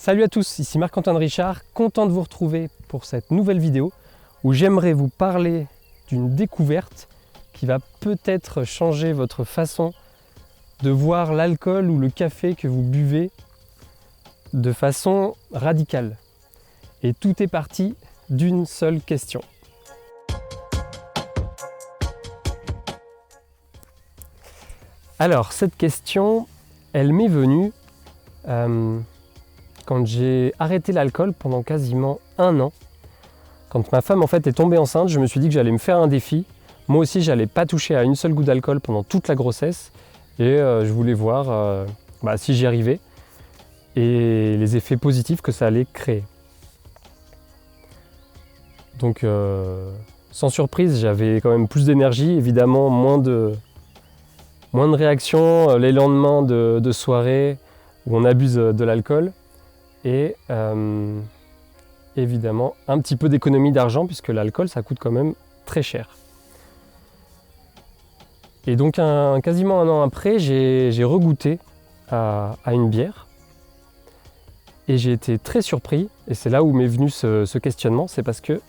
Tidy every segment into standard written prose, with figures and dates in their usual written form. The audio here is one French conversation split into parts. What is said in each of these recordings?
Salut à tous, ici Marc-Antoine Richard, content de vous retrouver pour cette nouvelle vidéo où j'aimerais vous parler d'une découverte qui va peut-être changer votre façon de voir l'alcool ou le café que vous buvez de façon radicale. Et tout est parti d'une seule question. Alors, cette question, elle m'est venue quand j'ai arrêté l'alcool pendant quasiment 1 an. Quand ma femme en fait est tombée enceinte, je me suis dit que j'allais me faire un défi. Moi aussi, j'allais pas toucher à une seule goutte d'alcool pendant toute la grossesse. Et je voulais voir si j'y arrivais et les effets positifs que ça allait créer. Donc, sans surprise, j'avais quand même plus d'énergie, évidemment moins de réactions les lendemains de soirée où on abuse de l'alcool. Et évidemment un petit peu d'économie d'argent puisque l'alcool ça coûte quand même très cher. Et donc quasiment 1 an après, j'ai regoûté à une bière et j'ai été très surpris, et c'est là où m'est venu ce questionnement, c'est parce que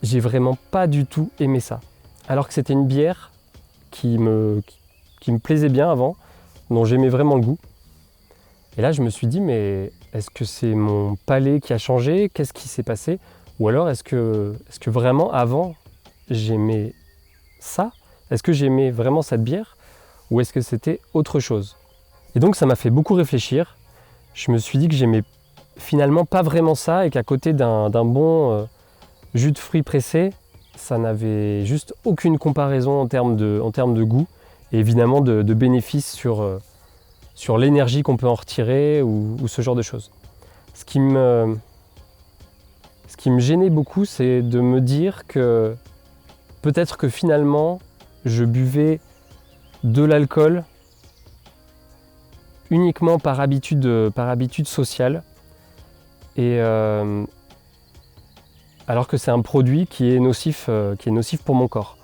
j'ai vraiment pas du tout aimé ça. Alors que c'était une bière qui me plaisait bien avant, dont j'aimais vraiment le goût. Et là je me suis dit, mais est-ce que c'est mon palais qui a changé? Qu'est-ce qui s'est passé? Ou alors est-ce que vraiment avant j'aimais ça? Est-ce que j'aimais vraiment cette bière? Ou est-ce que c'était autre chose? Et donc ça m'a fait beaucoup réfléchir. Je me suis dit que j'aimais finalement pas vraiment ça et qu'à côté d'un bon jus de fruits pressé, ça n'avait juste aucune comparaison en termes de goût et évidemment de bénéfices sur l'énergie qu'on peut en retirer ou ce genre de choses. Ce qui me gênait beaucoup, c'est de me dire que peut-être que finalement, je buvais de l'alcool uniquement par habitude sociale, et alors que c'est un produit qui est nocif pour mon corps.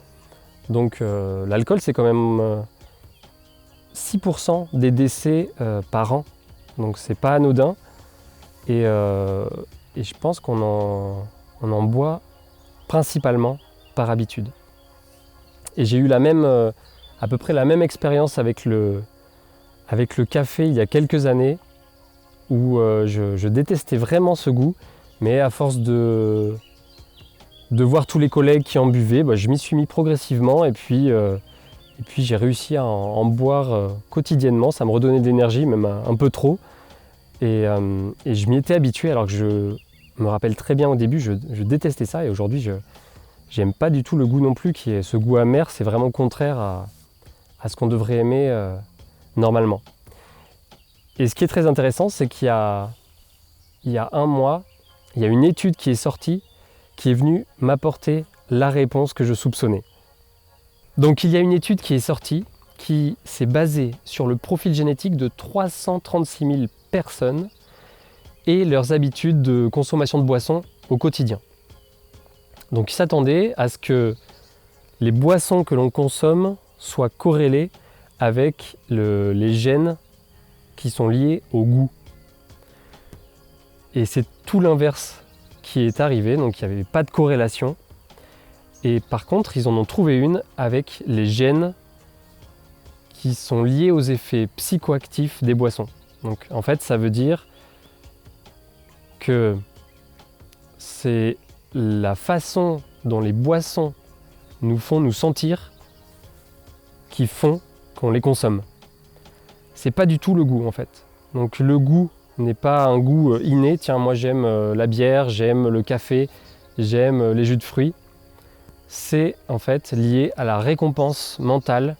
Donc l'alcool, c'est quand même 6% des décès par an, donc c'est pas anodin, et je pense qu'on en boit principalement par habitude. Et j'ai eu à peu près la même expérience avec le café il y a quelques années, où je détestais vraiment ce goût, mais à force de voir tous les collègues qui en buvaient, je m'y suis mis progressivement, et puis j'ai réussi à en boire quotidiennement. Ça me redonnait de l'énergie, même un peu trop. Et je m'y étais habitué, alors que je me rappelle très bien au début, je détestais ça. Et aujourd'hui, j'aime pas du tout le goût non plus, qui est ce goût amer. C'est vraiment contraire à ce qu'on devrait aimer normalement. Et ce qui est très intéressant, c'est qu'il y a 1 mois, il y a une étude qui est sortie, qui est venue m'apporter la réponse que je soupçonnais. Donc il y a une étude qui est sortie, qui s'est basée sur le profil génétique de 336 000 personnes et leurs habitudes de consommation de boissons au quotidien. Donc ils s'attendaient à ce que les boissons que l'on consomme soient corrélées avec les gènes qui sont liés au goût. Et c'est tout l'inverse qui est arrivé, donc il n'y avait pas de corrélation. Et par contre, ils en ont trouvé une avec les gènes qui sont liés aux effets psychoactifs des boissons. Donc en fait, ça veut dire que c'est la façon dont les boissons nous font nous sentir qui font qu'on les consomme. C'est pas du tout le goût en fait. Donc le goût n'est pas un goût inné. Tiens, moi j'aime la bière, j'aime le café, j'aime les jus de fruits. C'est en fait lié à la récompense mentale,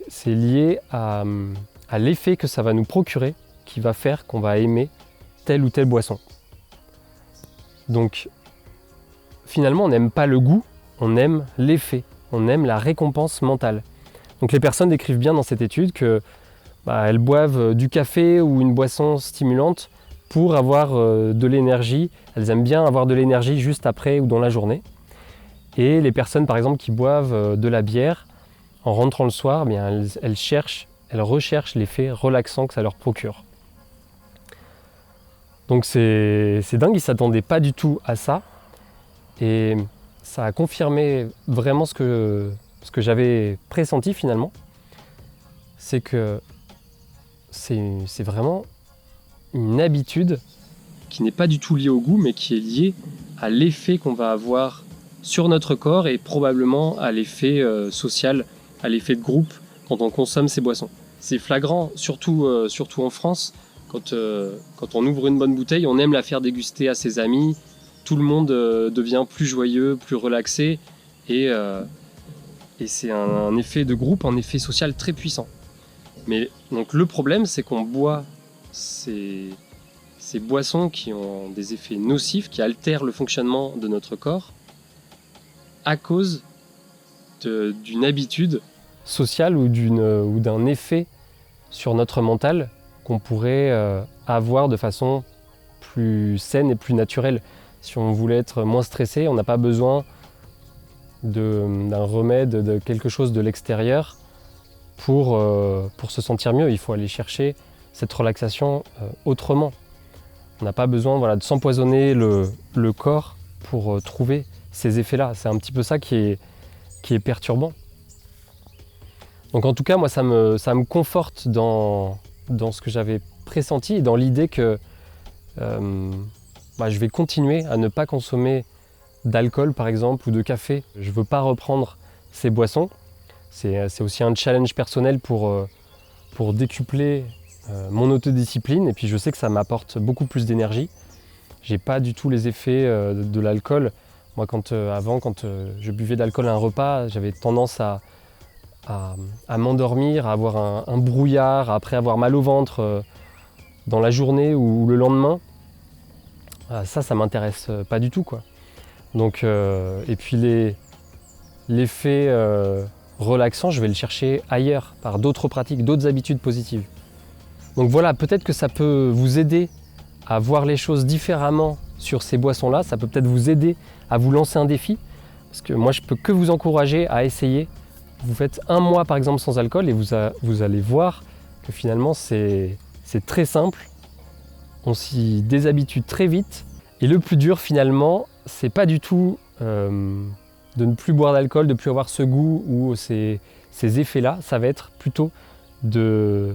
c'est lié à l'effet que ça va nous procurer, qui va faire qu'on va aimer telle ou telle boisson. Donc finalement on n'aime pas le goût, on aime l'effet, on aime la récompense mentale. Donc les personnes décrivent bien dans cette étude que elles boivent du café ou une boisson stimulante pour avoir de l'énergie. Elles aiment bien avoir de l'énergie juste après ou dans la journée. Et les personnes par exemple qui boivent de la bière, en rentrant le soir, elles recherchent l'effet relaxant que ça leur procure. Donc c'est dingue, ils ne s'attendaient pas du tout à ça. Et ça a confirmé vraiment ce que j'avais pressenti finalement. C'est que c'est vraiment une habitude qui n'est pas du tout liée au goût, mais qui est liée à l'effet qu'on va avoir sur notre corps et probablement à l'effet social, à l'effet de groupe quand on consomme ces boissons. C'est flagrant, surtout en France, quand on ouvre une bonne bouteille, on aime la faire déguster à ses amis, tout le monde devient plus joyeux, plus relaxé, et c'est un effet de groupe, un effet social très puissant. Mais donc le problème, c'est qu'on boit ces boissons qui ont des effets nocifs, qui altèrent le fonctionnement de notre corps, à cause d'une habitude sociale ou d'un effet sur notre mental qu'on pourrait avoir de façon plus saine et plus naturelle. Si on voulait être moins stressé, on n'a pas besoin d'un remède, de quelque chose de l'extérieur pour se sentir mieux. Il faut aller chercher cette relaxation autrement. On n'a pas besoin de s'empoisonner le corps pour trouver ces effets-là. C'est un petit peu ça qui est perturbant. Donc en tout cas, moi, ça me conforte dans ce que j'avais pressenti et dans l'idée que je vais continuer à ne pas consommer d'alcool, par exemple, ou de café. Je ne veux pas reprendre ces boissons. C'est aussi un challenge personnel pour décupler mon autodiscipline. Et puis je sais que ça m'apporte beaucoup plus d'énergie. J'ai pas du tout les effets de l'alcool. Moi, avant, quand je buvais d'alcool à un repas, j'avais tendance à m'endormir, à avoir un brouillard, à après avoir mal au ventre dans la journée ou le lendemain. Ça m'intéresse pas du tout, quoi. Donc, et puis l'effet relaxant, je vais le chercher ailleurs, par d'autres pratiques, d'autres habitudes positives. Donc voilà, peut-être que ça peut vous aider à voir les choses différemment sur ces boissons-là. Ça peut peut-être vous aider à vous lancer un défi. Parce que moi, je peux que vous encourager à essayer. Vous faites 1 mois, par exemple, sans alcool et vous allez voir que finalement, c'est très simple. On s'y déshabitue très vite. Et le plus dur, finalement, c'est pas du tout de ne plus boire d'alcool, de ne plus avoir ce goût ou ces effets-là. Ça va être plutôt de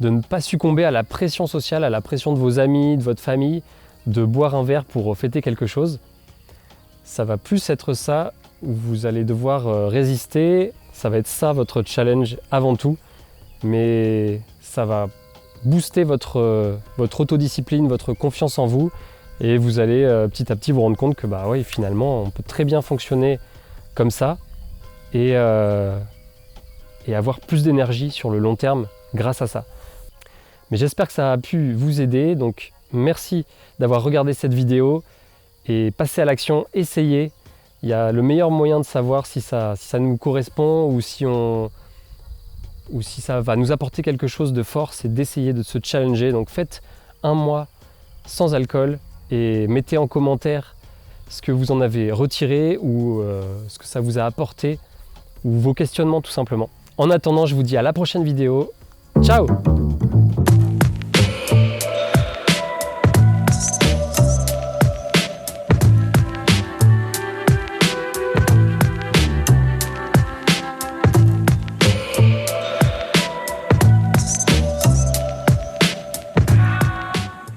ne pas succomber à la pression sociale, à la pression de vos amis, de votre famille, de boire un verre pour fêter quelque chose. Ça va plus être ça où vous allez devoir résister. Ça va être ça votre challenge avant tout. Mais ça va booster votre autodiscipline, votre confiance en vous. Et vous allez petit à petit vous rendre compte que oui, finalement, on peut très bien fonctionner comme ça et avoir plus d'énergie sur le long terme grâce à ça. Mais j'espère que ça a pu vous aider. Donc merci d'avoir regardé cette vidéo et passez à l'action, essayez. Il y a le meilleur moyen de savoir si ça nous correspond ou si ça va nous apporter quelque chose de fort, c'est d'essayer de se challenger. Donc faites 1 mois sans alcool et mettez en commentaire ce que vous en avez retiré ou ce que ça vous a apporté ou vos questionnements tout simplement. En attendant, je vous dis à la prochaine vidéo. Ciao!